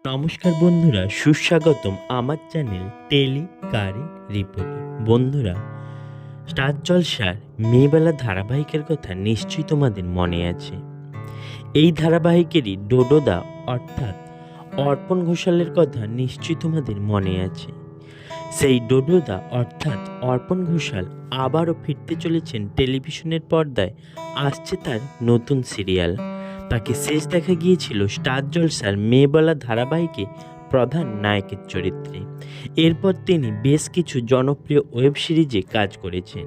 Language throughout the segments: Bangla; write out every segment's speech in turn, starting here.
নমস্কার বন্ধুরা, সুস্বাগতম আমার চ্যানেল টেলি কারেন্ট রিপোর্টে। বন্ধুরা, স্টার জলসার মেয়েবেলা ধারাবাহিকের কথা নিশ্চয়ই তোমাদের মনে আছে। এই ধারাবাহিকেরই ডোডোদা অর্থাৎ অর্পণ ঘোষালের কথা নিশ্চয়ই তোমাদের মনে আছে। সেই ডোডোদা অর্থাৎ অর্পণ ঘোষাল আবারও ফিরতে চলেছেন টেলিভিশনের পর্দায়। আসছে তার নতুন সিরিয়াল। তাকে শেষ দেখা গিয়েছিল স্টার জলসার মেয়েবেলা ধারাবাহিকে প্রধান নায়কের চরিত্রে। এরপর তিনি বেশ কিছু জনপ্রিয় ওয়েব সিরিজে কাজ করেছেন।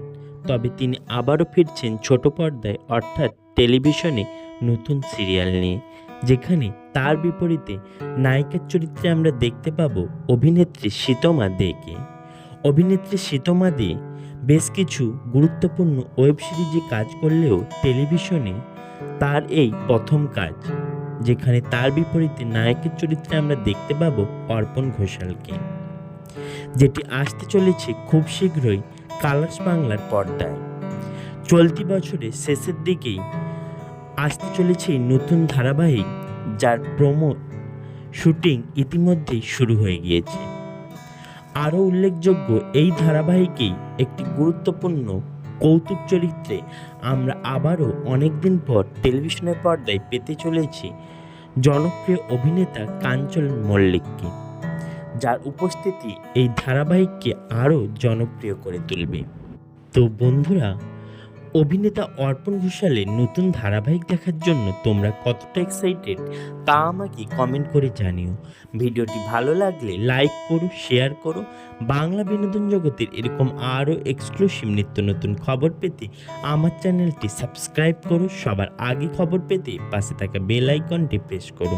তবে তিনি আবারও ফিরছেন ছোট পর্দায় অর্থাৎ টেলিভিশনে নতুন সিরিয়াল নিয়ে, যেখানে তার বিপরীতে নায়িকার চরিত্রে আমরা দেখতে পাবো অভিনেত্রী সীতমা দেকে। অভিনেত্রী সীতমা দে বেশ কিছু গুরুত্বপূর্ণ ওয়েব সিরিজে কাজ করলেও টেলিভিশনে তার এই প্রথম কাজ, যেখানে তার বিপরীতে নায়কের চরিত্রে আমরা দেখতে পাবো অর্পণ ঘোষালকে, যেটি আসতে চলেছে খুব শীঘ্রই কালার্স বাংলার পর্দায়। চলতি বছরের শেষের দিকেই আসতে চলেছে এই নতুন ধারাবাহিক, যার প্রোমো শুটিং ইতিমধ্যেই শুরু হয়ে গিয়েছে। আরও উল্লেখযোগ্য, এই ধারাবাহিকেই একটি গুরুত্বপূর্ণ কৌতুক চরিত্রে আমরা আবারও অনেকদিন পর টেলিভিশনের পর্দায় পেতে চলেছি জনপ্রিয় অভিনেতা কাঞ্চন মল্লিককে, যার উপস্থিতি এই ধারাবাহিককে আরও জনপ্রিয় করে তুলবে। তো বন্ধুরা, অভিনেতা অর্পণ ঘোষালের নতুন ধারাবাহিক দেখার জন্য তোমরা কতটা এক্সাইটেড তা আমাকে কমেন্ট করে জানিও। ভিডিওটি ভালো লাগলে লাইক করো, শেয়ার করো। বাংলা বিনোদন জগতের এরকম আরও এক্সক্লুসিভ নিত্য নতুন খবর পেতে আমার চ্যানেলটি সাবস্ক্রাইব করো। সবার আগে খবর পেতে পাশে থাকা বেল আইকনটি প্রেস করো।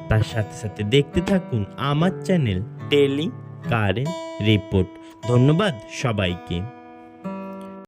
তার সাথে সাথে দেখতে থাকুন আমার চ্যানেল টেলি কারেন্ট রিপোর্ট। ধন্যবাদ সবাইকে।